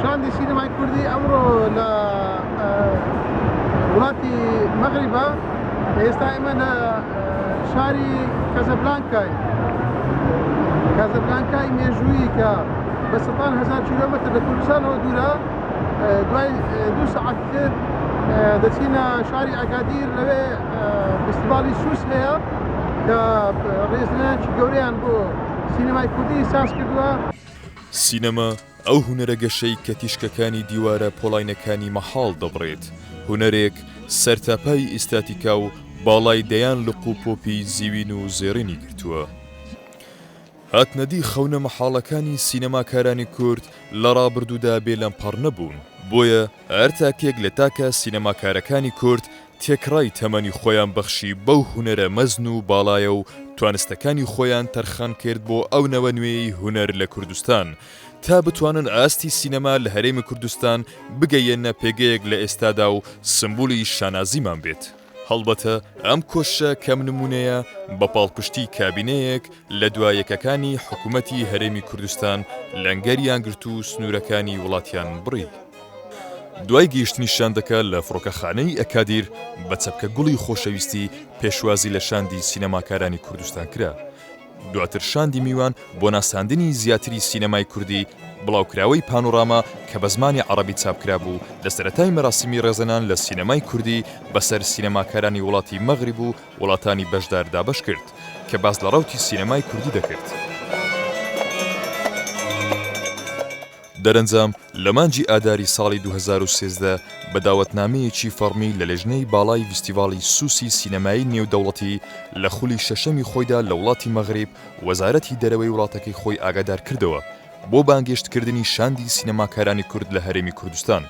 شاندی سینمای کوردی ئەمڕۆ لە وڵاتی مەغریبە ئێستا ئێمە لە شاری کازابلانکای مێژوویی کە بە 100,000 کیلۆمەتر لە کوردستانەوە دوورە دوای 2 سەعات تر دەچینە شاری ئاگادیر لەوێ فستیڤاڵی سووس هەیە کە ڕێزلێنەرێکی گەورەیان بۆ سینەمای کوردی ساز کردووە. سینەما ئەو هونەرە گەشەی کە تیشکەکانی دیوارە پۆڵاینەکانی مەحاڵ دەبڕێت، هونەرێک سەرتاپای ئیستاتیکا و باڵای دەیان لق و پۆپی زیوین و زێڕینی گرتووە. هاتنەدی خەونە مەحاڵەکانی سینەماکارانی کورد لە ڕابردوودا بێلەمپەڕ نەبوون، بۆیە هەر تاکێک لە تاکە سینەماکارەکانی کورد تێکڕای تەمەنی خۆیان بەخشی بەو هونەرە مەزن و باڵایە و توانستەکانی خۆیان تەرخان کرد بۆ ئەو نەوە نوێی هونەر لە کوردستان تا بتوانن ئاستی سینەما لە هەرێمی کوردستان بگەیەنە پێگەیەک لە ئێستادا و سمبولی شانازیمان بێت. هەڵبەتە ئەم کۆشە کەم نمونەیە بە پاڵپشتی کابینەیەک لە دوایەکەکانی حکوومەتی هەرێمی کوردستان لەنگەریان گرت و سنوورەکانی وڵاتیان بڕی. دوای گەیشتنی شاندەکە لە فڕۆکەخانەی ئەکادیر بە چەپکە گوڵی خۆشەویستی پێشوازی لە شاندی سینەماکارانی کوردستان کرا. دواتر شاندی میوان بۆ ناساندنی زیاتری سینەمای کوردی بڵاوکراوەی پانۆراما کە بە زمانی عەرەبی چاپکرا بوو لە سەرەتای مەراسیمی ڕێزەنان لە سینەمای کوردی بەسەر سینەماکارانی وڵاتی مەغریب و وڵاتانی بەشدار دابەش کرد کە باس لە ڕەوتی سینەمای کوردی دەکرد. دەرەنجام لە مانجی ئاداری ساڵی 2013 بە داوەتنامەیەکی فەرمی لە لێژنەی باڵای فستیڤاڵی سووسی سینەمایی نێودەوڵەتی لە خولی شەشەمی خۆیدا لە وڵاتی مەغریب وەزارەتی دەرەوەی وڵاتەکەی خۆی ئاگادار کردەوە بۆ بانگێشتکردنی شاندی سینەماکارانی کورد لە هەرێمی کوردستان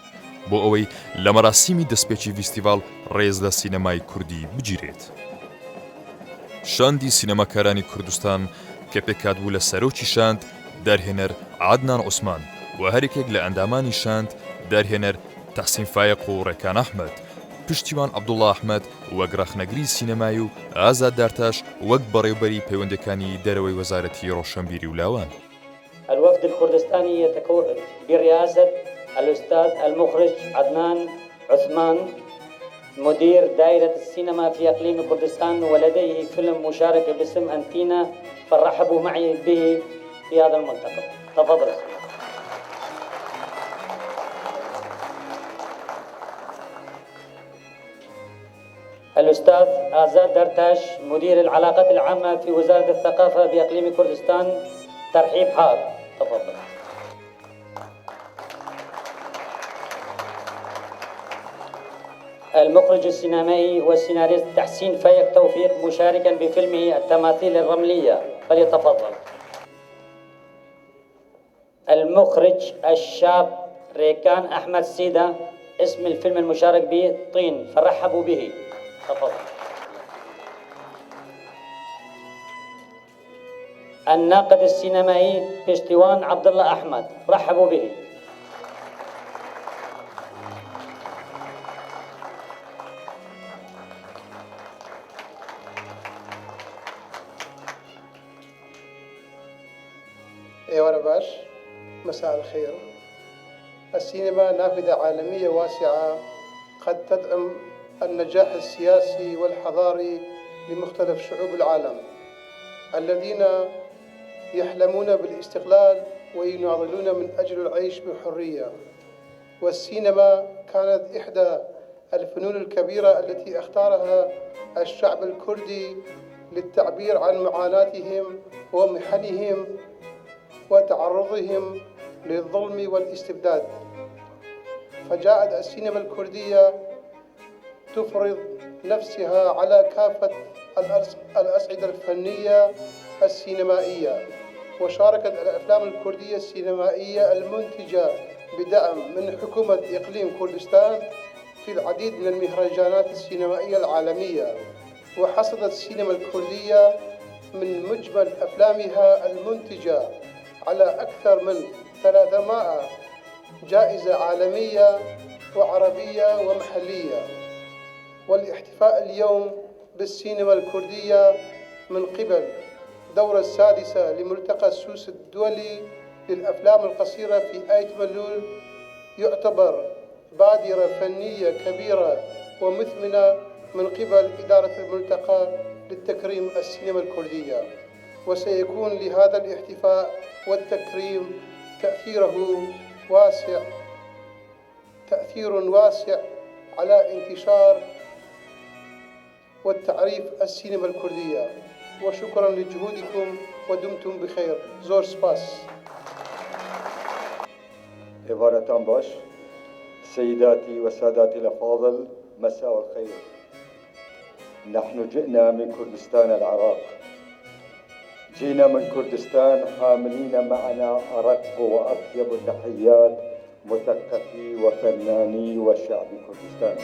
بۆ ئەوەی لە مەراسیمی دەستپێکی فستیڤاڵ ڕێز لە سینەمای کوردی بگیرێت. شاندی سینەماکارانی کوردستان کە پێکات بوو لە سەرۆکی شاند دەرهێنەر عادنان عوسمان و هەرێکێک لە ئەندامانی شاند دەرهێنەر تەحسین فایق و ڕێکان ئەحمەد، پشتیوان عەبدوڵڵا ئەحمەد وەک ڕەخنەگری سینەمایی و ئازاد دارتاش وەک بەڕێوەبەری پەیوەندەکانی دەرەوەی وەزارەتی ڕۆشنبیری و لاوان. الوفد الكردستاني يتكون برئاسة الأستاذ المخرج عدنان عثمان مدير دائرة السينما في إقليم كردستان ولديه فيلم مشارك باسم أنتينا فرحبوا معي به في هذا الملتقى. تفضل. الأستاذ آزاد درتاش مدير العلاقات العامة في وزارة الثقافة بإقليم كردستان ترحيب حار. تفضل. المخرج السينمائي والسيناريست تحسين فايق توفيق مشاركا بفيلمه التماثيل الرملية، فليتفضل. المخرج الشاب ريكان أحمد سيدة اسم الفيلم المشارك به طين، فرحبوا به. تفضل. الناقد السينمائي بشتوان عبد الله أحمد، رحبوا به. أيوة باش، مساء الخير. السينما نافذة عالمية واسعة قد تدعم النجاح السياسي والحضاري لمختلف شعوب العالم الذين يحلمون بالاستقلال ويناضلون من أجل العيش بحرية. والسينما كانت إحدى الفنون الكبيرة التي اختارها الشعب الكردي للتعبير عن معاناتهم ومحنهم وتعرضهم للظلم والاستبداد. فجاءت السينما الكردية تفرض نفسها على كافة الأصعدة الفنية السينمائية، وشاركت الأفلام الكردية السينمائية المنتجة بدعم من حكومة إقليم كردستان في العديد من المهرجانات السينمائية العالمية. وحصلت السينما الكردية من مجمل أفلامها المنتجة على أكثر من 300 جائزة عالمية وعربية ومحلية. والاحتفاء اليوم بالسينما الكردية من قبل الدورة السادسة لملتقى السوس الدولي للأفلام القصيرة في آيت ملول يعتبر بادرة فنية كبيرة ومثمنة من قبل إدارة الملتقى للتكريم السينما الكردية، وسيكون لهذا الاحتفاء والتكريم تأثير واسع على انتشار والتعريف السينما الكردية. وشكرا لجهودكم ودمتم بخير. زور سباس. عبارة باش. سيداتي وساداتي الأفاضل، مساء الخير. نحن جئنا من كردستان العراق. جئنا من كردستان حاملين معنا أرق وأطيب تحيات مثقفي وفناني وشعب كردستان.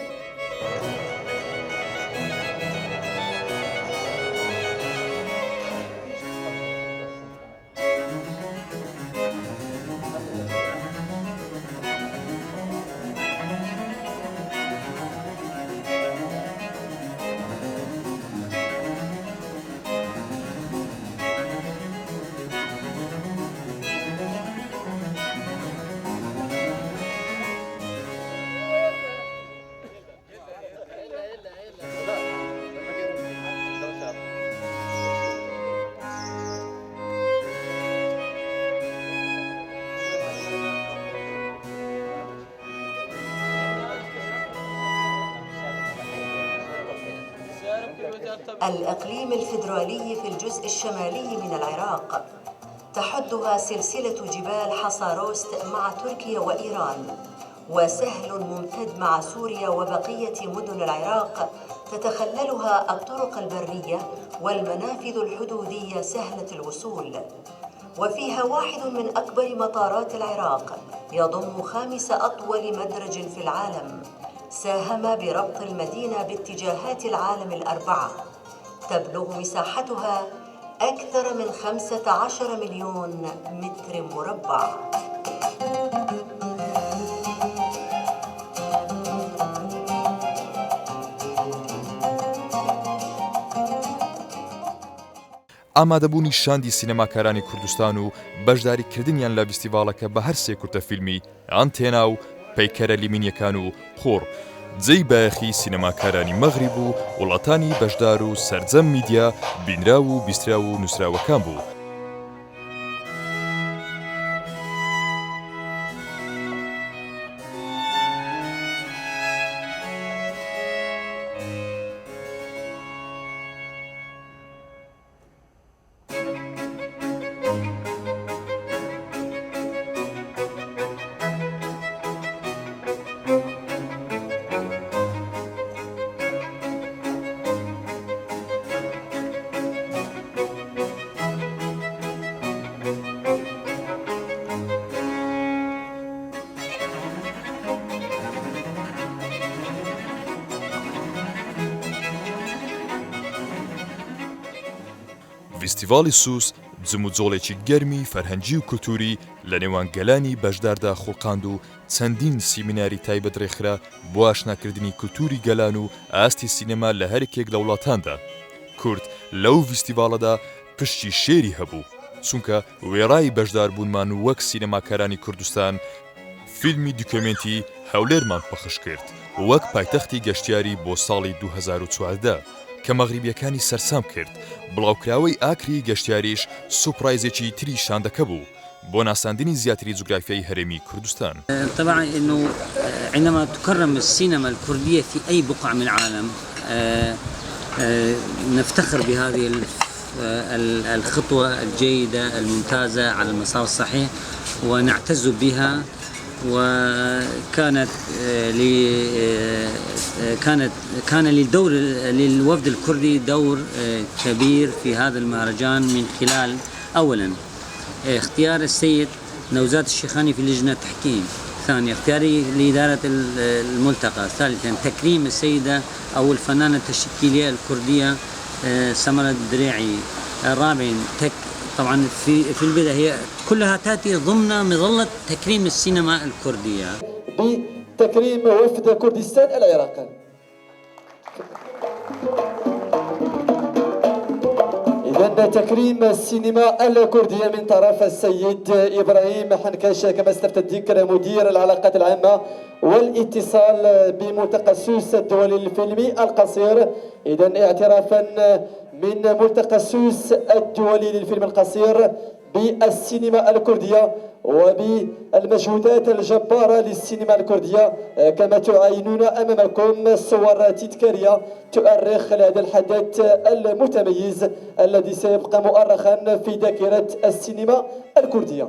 الإقليم الفيدرالي في الجزء الشمالي من العراق تحدها سلسلة جبال حصاروست مع تركيا وإيران، وسهل ممتد مع سوريا وبقية مدن العراق تتخللها الطرق البرية والمنافذ الحدودية سهلة الوصول، وفيها واحد من أكبر مطارات العراق يضم 5 أطول مدرج في العالم ساهم بربط المدينة باتجاهات العالم ال4. تبلغ مساحتها أكثر من 15 مليون متر مربع. ئامادەبوونی شاندی سینەماکارانی کوردستان و بەشداریکردنیان لە فیستیڤالەکە بە هەر 3 کورتەفیلمی ئانتێنا و پەیکەرە لیمینیەکان و قۆڕ جێی بایەخی سینەماکارانی مەغریب و وڵاتانی بەشدار و سەرجەم میدیا بینرا و بیسترا و نووسراوەکان بوو. فیستیڤاڵی سووس جموجۆڵێکی گەرمی فەرهەنگی و کولتوری لە نێوان گەلانی بەشداردا خوڵقاند و چەندین سیمیناری تایبەت ڕێکخرا بۆ ئاشناکردنی کولتوری گەلان و ئاستی سینەما لە هەرێکێک لە وڵاتاندا. کورد لەو فیستیڤاڵەدا پشتی شێری هەبوو، چونکە وێڕای بەشداربوونمان وەک سینەماکارانی کوردستان فیلمی دوکۆمنتی هەولێرمان پەخش کرد وەک پایتەختی گەشتیاری بۆ ساڵی 2014 کە مەغریبیەکانی سەرسام کرد. بڵاوکراوەی ئاکری گەشتیاریش سوپرایزێکی تری شاندەکە بوو بۆ ناساندنی زیاتری جوگرافیای هەرێمی کوردستان. طبعا انه عندما تكرم السينما الكردية في اي بقعة من العالم نفتخر بهذه الخطوة الجيدة الممتازة على المسار الصحيح ونعتز بها. وكانت كان للوفد الكردي دور كبير في هذا المهرجان من خلال اولا اختيار السيد نوزاد الشيخاني في لجنة التحكيم، ثانيا اختياري لإدارة الملتقى، ثالثا تكريم السيدة أو الفنانة التشكيلية الكردية سمرة الدريعي، رابعا طبعا في البداية هي كلها تأتي ضمن مظلة تكريم السينما الكردية بتكريم وفد كردستان العراقي. إذا تكريم السينما الكردية من طرف السيد إبراهيم حنكاشة كما استفتى الذكر مدير العلاقات العامة والاتصال بملتقى سوس الدولي للفيلم القصير. إذا اعترافا من ملتقى سوس الدولي للفيلم القصير بالسينما الكردية وبالمجهودات الجبارة للسينما الكردية، كما تعاينون أمامكم صور تذكارية تؤرخ لهذا الحدث المتميز الذي سيبقى مؤرخا في ذاكرة السينما الكردية.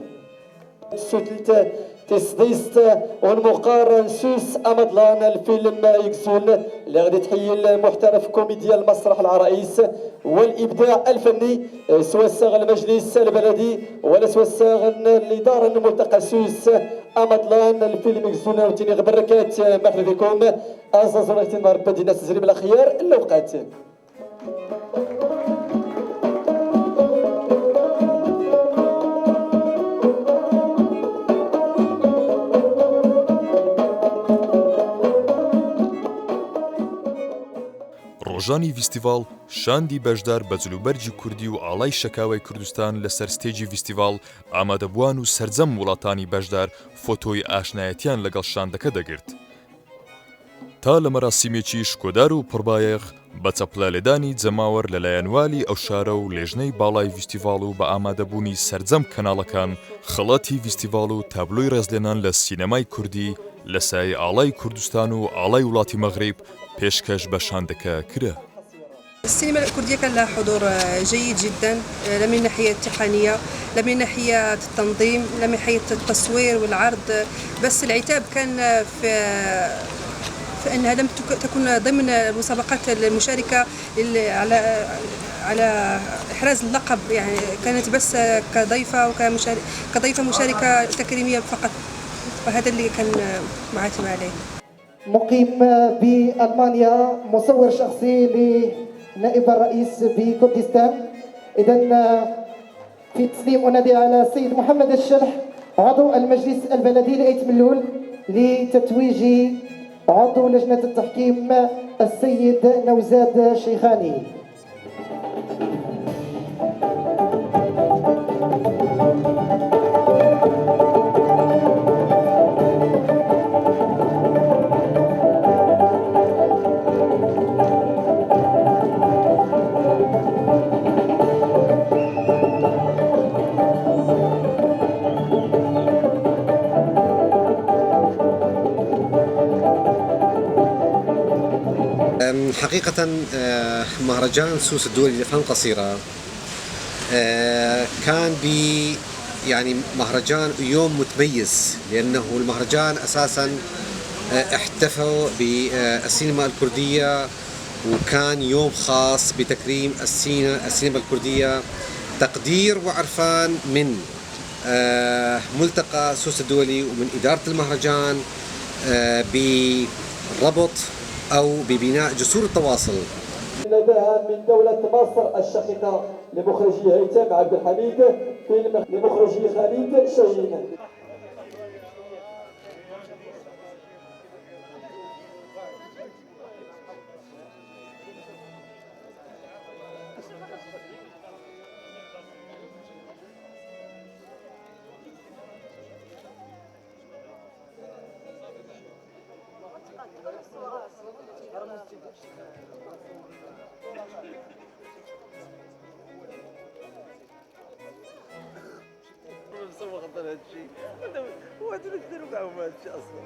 سوتلت تسديست والمقارن سوس أمدلان الفيلم يكسول اللي غادي تحيي المحترف كوميديا المسرح العرائس والإبداع الفني سواء الساغ المجلس البلدي ولا سواء الساغ الإدارة الملتقى سوس أمدلان الفيلم يكسول. وتيني بركات مرحبا بكم أعزائي النهار بدينا التسريب الأخيار الأوقات. ڕۆژانی فیستیڤاڵ شاندی بەشدار بە جلوبەرجی کوردی و ئاڵای شەکاوەی کوردستان لەسەر ستێجی فیستیڤاڵ ئامادەبووان و سەرجەم وڵاتانی بەشدار فۆتۆی ئاشنایەتیان لەگەڵ شاندەکە دەگرت. تا لە مەراسیمێکی شکۆدار و پڕبایەخ بە چەپڵە لێدانی جەماوەر لەلایەنوالی ئەو شارە و لێژنەی باڵای فیستیڤاڵ و بە ئامادەبوونی سەرجەم کەناڵەکان خەڵاتی فیستیڤاڵ و تابلۆی ڕێزلێنان لە سینەمای کوردی لە سای ئاڵای کوردستان و ئاڵای وڵاتی مەغریب پێشکەش بە شاندەکە کرا. السينما الكردية كان لها حضور جيد جدا، لا من ناحية تقنية لا من ناحية التنظيم لا من ناحية التصوير والعرض، بس العتاب كان في أنها لم تكن ضمن المسابقات المشاركة على إحراز اللقب، يعني كانت بس كضيفة كضيفة مشاركة تكريمية فقط، وهذا اللي كان معاتب عليه. مقيم بألمانيا، مصور شخصي لنائب الرئيس بكردستان. إذا في تسليم أنادي على السيد محمد الشرح عضو المجلس البلدي لأيت ملول لتتويج عضو لجنة التحكيم السيد نوزاد شيخاني. حقيقة مهرجان سوس الدولي للأفلام القصيرة كان يعني مهرجان يوم متميز، لأنه المهرجان أساسا احتفوا بالسينما الكردية، وكان يوم خاص بتكريم السينما الكردية، تقدير وعرفان من ملتقى سوس الدولي ومن إدارة المهرجان بربط أو ببناء جسور التواصل. نداء من دولة مصر الشقيقة لمخرجي هيثم عبد الحميد، فيلم لمخرجي خالد شاهين. هو هذا الشيء هو هذا اللي داروا كاع هما هادشي اصلا.